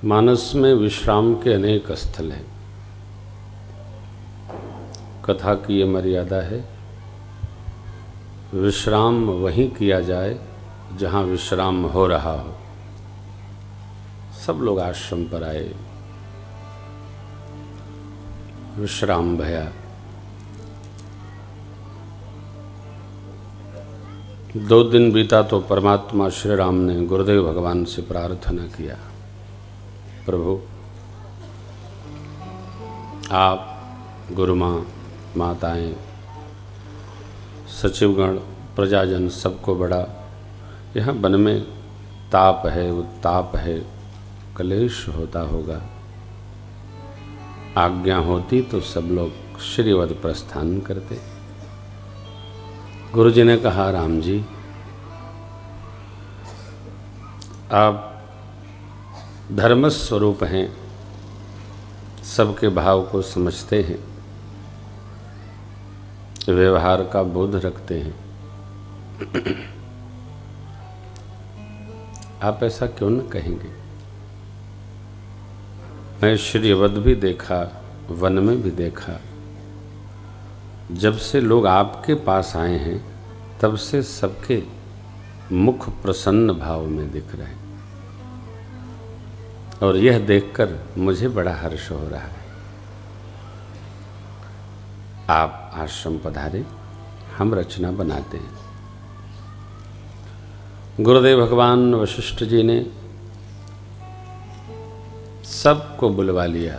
मानस में विश्राम के अनेक स्थल हैं। कथा की ये मर्यादा है, विश्राम वहीं किया जाए जहाँ विश्राम हो रहा हो। सब लोग आश्रम पर आए, विश्राम भया। 2 दिन बीता तो परमात्मा श्री राम ने गुरुदेव भगवान से प्रार्थना किया, प्रभु आप, गुरु माँ, माताएं, सचिवगण, प्रजाजन सबको बड़ा यहाँ वन में ताप है, उत्ताप है, कलेश होता होगा। आज्ञा होती तो सब लोग श्रीवद प्रस्थान करते। गुरु जी ने कहा, राम जी आप धर्म स्वरूप हैं, सबके भाव को समझते हैं, व्यवहार का बोध रखते हैं। आप ऐसा क्यों न कहेंगे? मैं श्रीवद भी देखा, वन में भी देखा। जब से लोग आपके पास आए हैं तब से सबके मुख प्रसन्न भाव में दिख रहे हैं, और यह देखकर मुझे बड़ा हर्ष हो रहा है। आप आश्रम पधारे, हम रचना बनाते हैं। गुरुदेव भगवान वशिष्ठ जी ने सबको बुलवा लिया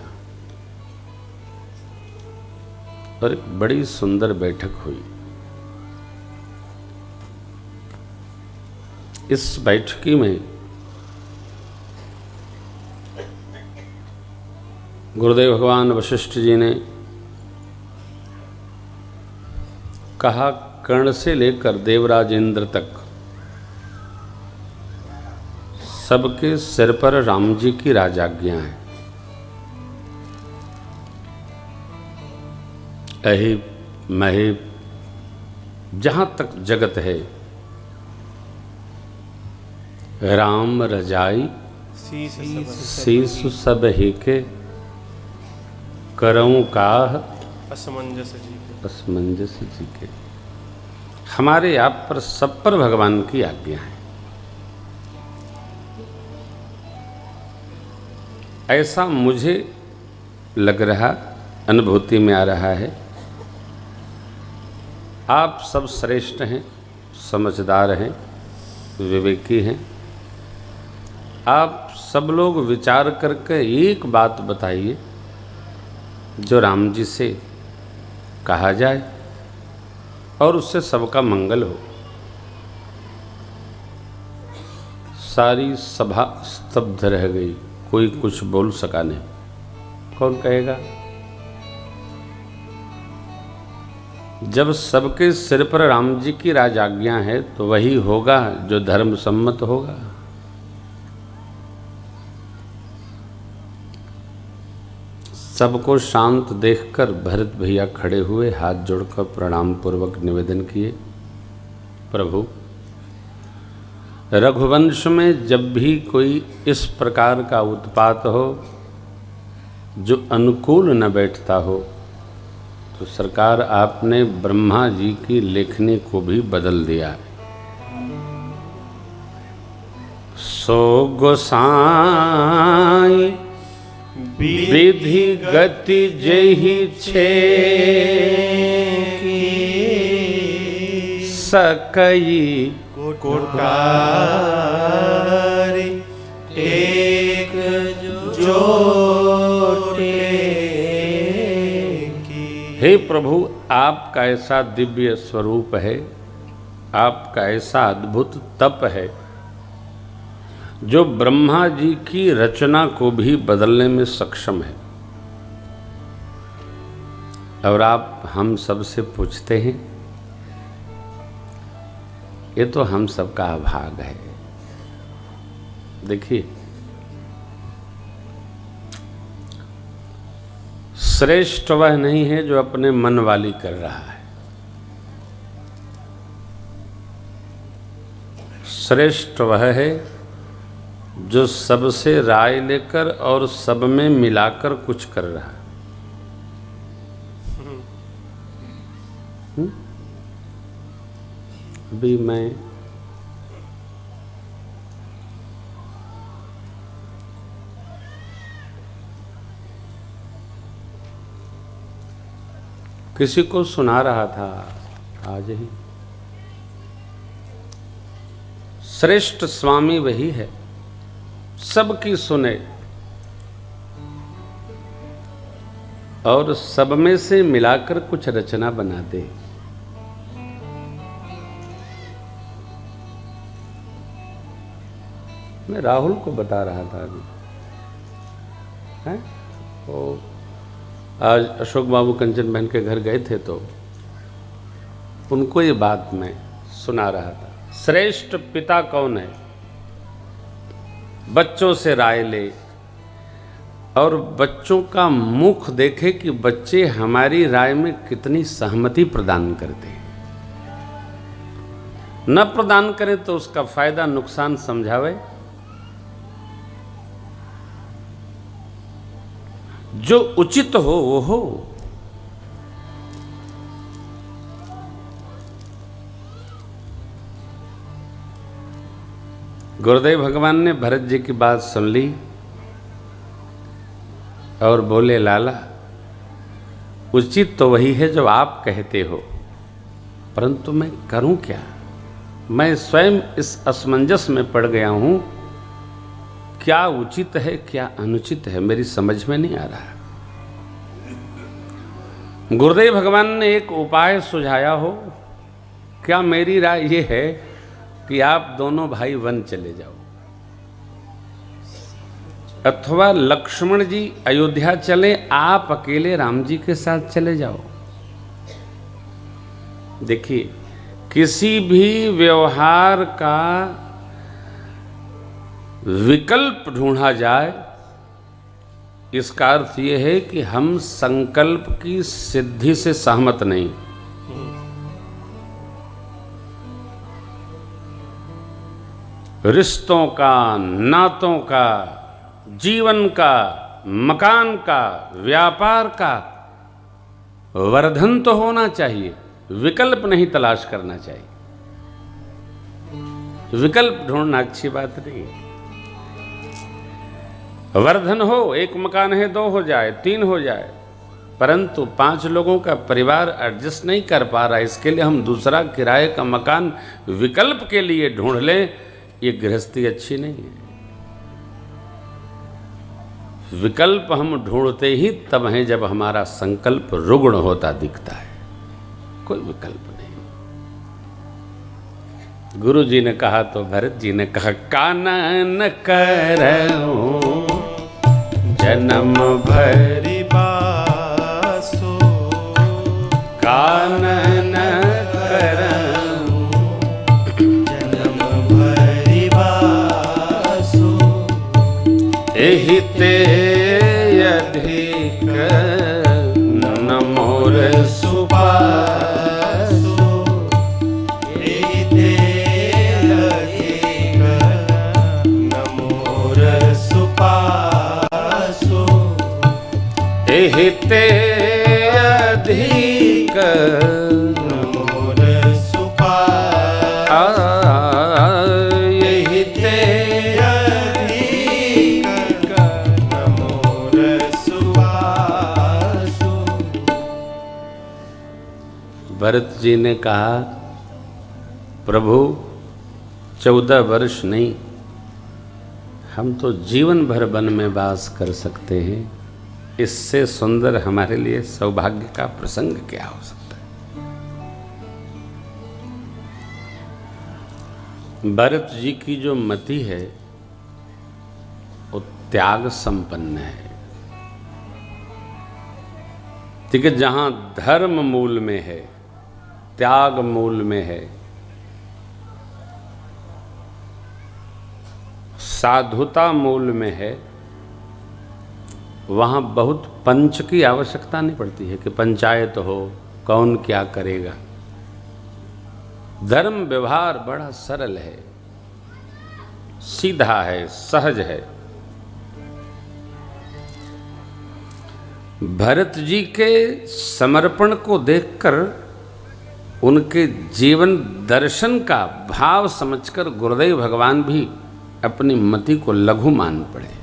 और एक बड़ी सुंदर बैठक हुई। इस बैठकी में गुरुदेव भगवान वशिष्ठ जी ने कहा, कर्ण से लेकर देवराज इंद्र तक सबके सिर पर राम जी की राजाज्ञा है। अहि महि जहाँ तक जगत है, राम रजाई शीसु सब ही के, करऊं काह असमंजस जी के। हमारे आप पर सब पर भगवान की आज्ञा है। ऐसा मुझे लग रहा, अनुभूति में आ रहा है। आप सब श्रेष्ठ हैं, समझदार हैं, विवेकी हैं। आप सब लोग विचार करके एक बात बताइए जो राम जी से कहा जाए और उससे सबका मंगल हो। सारी सभा स्तब्ध रह गई, कोई कुछ बोल सका नहीं। कौन कहेगा? जब सबके सिर पर राम जी की राजाज्ञा है तो वही होगा जो धर्म सम्मत होगा। सबको शांत देखकर भरत भैया खड़े हुए, हाथ जोड़कर प्रणाम पूर्वक निवेदन किए, प्रभु रघुवंश में जब भी कोई इस प्रकार का उत्पात हो जो अनुकूल न बैठता हो तो सरकार आपने ब्रह्मा जी की लेखनी को भी बदल दिया। सो गोसाई विधि गति जेहि छे, सकई कोटारी एक जोटे की। हे प्रभु, आपका ऐसा दिव्य स्वरूप है, आपका ऐसा अद्भुत तप है जो ब्रह्मा जी की रचना को भी बदलने में सक्षम है। और आप हम सब से पूछते हैं, ये तो हम सबका अभाग है। देखिए, श्रेष्ठ वह नहीं है जो अपने मन वाली कर रहा है, श्रेष्ठ वह है जो सबसे राय लेकर और सब में मिलाकर कुछ कर रहा है। अभी मैं किसी को सुना रहा था आज ही, श्रेष्ठ स्वामी वही है सबकी सुने और सब में से मिलाकर कुछ रचना बना दे। मैं राहुल को बता रहा था अभी, हैं वो आज अशोक बाबू कंचन बहन के घर गए थे तो उनको ये बात मैं सुना रहा था। श्रेष्ठ पिता कौन है? बच्चों से राय ले और बच्चों का मुख देखे कि बच्चे हमारी राय में कितनी सहमति प्रदान करते हैं। न प्रदान करें तो उसका फायदा नुकसान समझावे। जो उचित हो वो हो। गुरुदेव भगवान ने भरत जी की बात सुन ली और बोले, लाला उचित तो वही है जो आप कहते हो, परंतु मैं करूं क्या? मैं स्वयं इस असमंजस में पड़ गया हूं, क्या उचित है क्या अनुचित है मेरी समझ में नहीं आ रहा। गुरुदेव भगवान ने एक उपाय सुझाया हो। क्या मेरी राय ये है कि आप दोनों भाई वन चले जाओ, अथवा लक्ष्मण जी अयोध्या चले, आप अकेले राम जी के साथ चले जाओ। देखिए, किसी भी व्यवहार का विकल्प ढूंढा जाए, इसका अर्थ यह है कि हम संकल्प की सिद्धि से सहमत नहीं। रिश्तों का, नातों का, जीवन का, मकान का, व्यापार का वर्धन तो होना चाहिए, विकल्प नहीं तलाश करना चाहिए। विकल्प ढूंढना अच्छी बात नहीं है। वर्धन हो, एक मकान है 2 हो जाए, 3 हो जाए, परंतु 5 लोगों का परिवार एडजस्ट नहीं कर पा रहा, इसके लिए हम दूसरा किराए का मकान विकल्प के लिए ढूंढ लें, ये गृहस्थी अच्छी नहीं है। विकल्प हम ढूंढते ही तब हैं जब हमारा संकल्प रुग्ण होता दिखता है, कोई विकल्प नहीं। गुरु जी ने कहा तो भरत जी ने कहा, कानन करऊं जन्म भरि बासो, कानन करऊं जन्म भरि बासो, एहि ते अधिक न मोर सुपासो, एहि ते अधिक न मोर सुपासो, एहि ते अधिक न मोर सुपासो, एहि ते अधिक न मोर सुपासो। भरत जी ने कहा, प्रभु 14 वर्ष नहीं, हम तो जीवन भर वन में वास कर सकते हैं, इससे सुंदर हमारे लिए सौभाग्य का प्रसंग क्या हो सकता है। भरत जी की जो मति है वो त्याग संपन्न है। ठीक है, जहां धर्म मूल में है, त्याग मूल में है, साधुता मूल में है, वहाँ बहुत पंच की आवश्यकता नहीं पड़ती है कि पंचायत हो, कौन क्या करेगा। धर्म व्यवहार बड़ा सरल है, सीधा है, सहज है। भरत जी के समर्पण को देखकर उनके जीवन दर्शन का भाव समझकर गुरुदेव भगवान भी अपनी मति को लघु मान पड़े।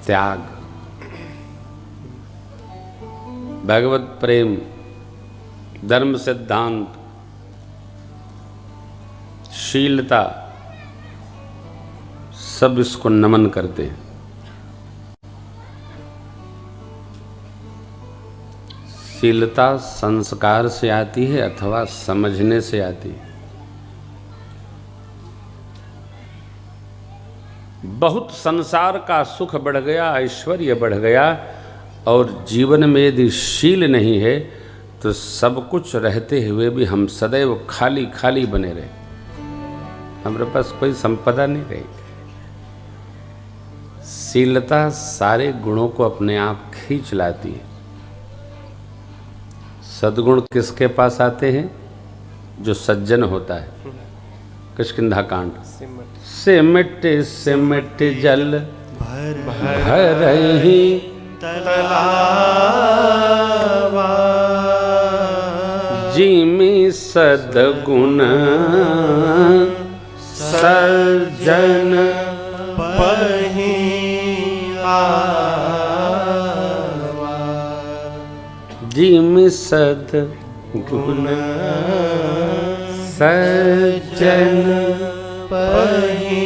त्याग, भगवत प्रेम, धर्म सिद्धांत, शीलता, सब इसको नमन करते हैं। शीलता संस्कार से आती है अथवा समझने से आती है। बहुत संसार का सुख बढ़ गया, ऐश्वर्य बढ़ गया, और जीवन में यदि शील नहीं है तो सब कुछ रहते हुए भी हम सदैव खाली खाली बने रहे, हमारे पास कोई संपदा नहीं रही। शीलता सारे गुणों को अपने आप खींच लाती है। सद्गुण किसके पास आते हैं? जो सज्जन होता है। किष्किंधा कांड, सिमट सिमट जल भरहि तलावा, जिमि सद्गुण सज्जन पहि आवा, जिमि सद्गुण सज्जन पहि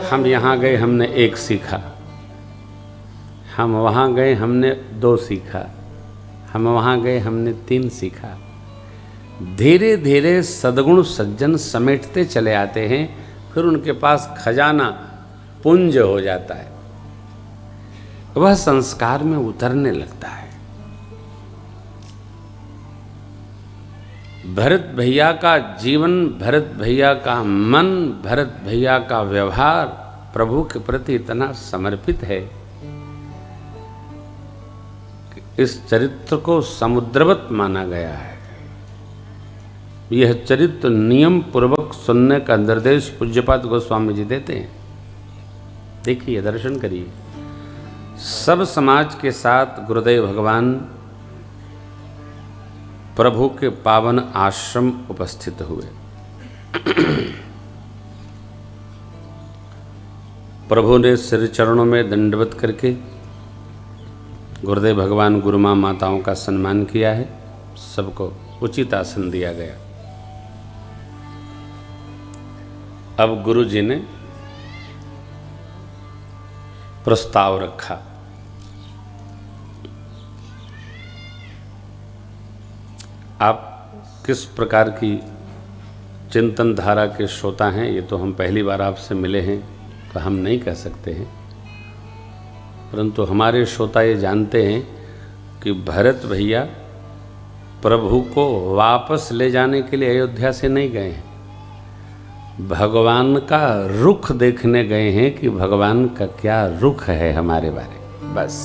हम यहाँ गए हमने एक सीखा, हम वहाँ गए हमने 2 सीखा, हम वहाँ गए हमने 3 सीखा। धीरे धीरे सद्गुण सज्जन समेटते चले आते हैं, फिर उनके पास खजाना पुंज हो जाता है, वह संस्कार में उतरने लगता है। भरत भैया का जीवन, भरत भैया का मन, भरत भैया का व्यवहार प्रभु के प्रति इतना समर्पित है कि इस चरित्र को समुद्रवत माना गया है। यह चरित्र नियम पूर्वक सुनने का निर्देश पूज्यपाद गोस्वामी जी देते हैं। देखिए, दर्शन करिए। सब समाज के साथ गुरुदेव भगवान प्रभु के पावन आश्रम उपस्थित हुए। प्रभु ने सिर चरणों में दंडवत करके गुरुदेव भगवान गुरु माँ माताओं का सम्मान किया है। सबको उचित आसन दिया गया। अब गुरु जी ने प्रस्ताव रखा। आप किस प्रकार की चिंतन धारा के श्रोता हैं, ये तो हम पहली बार आपसे मिले हैं तो हम नहीं कह सकते हैं, परंतु हमारे श्रोता ये जानते हैं कि भरत भैया प्रभु को वापस ले जाने के लिए अयोध्या से नहीं गए हैं, भगवान का रुख देखने गए हैं कि भगवान का क्या रुख है हमारे बारे में, बस।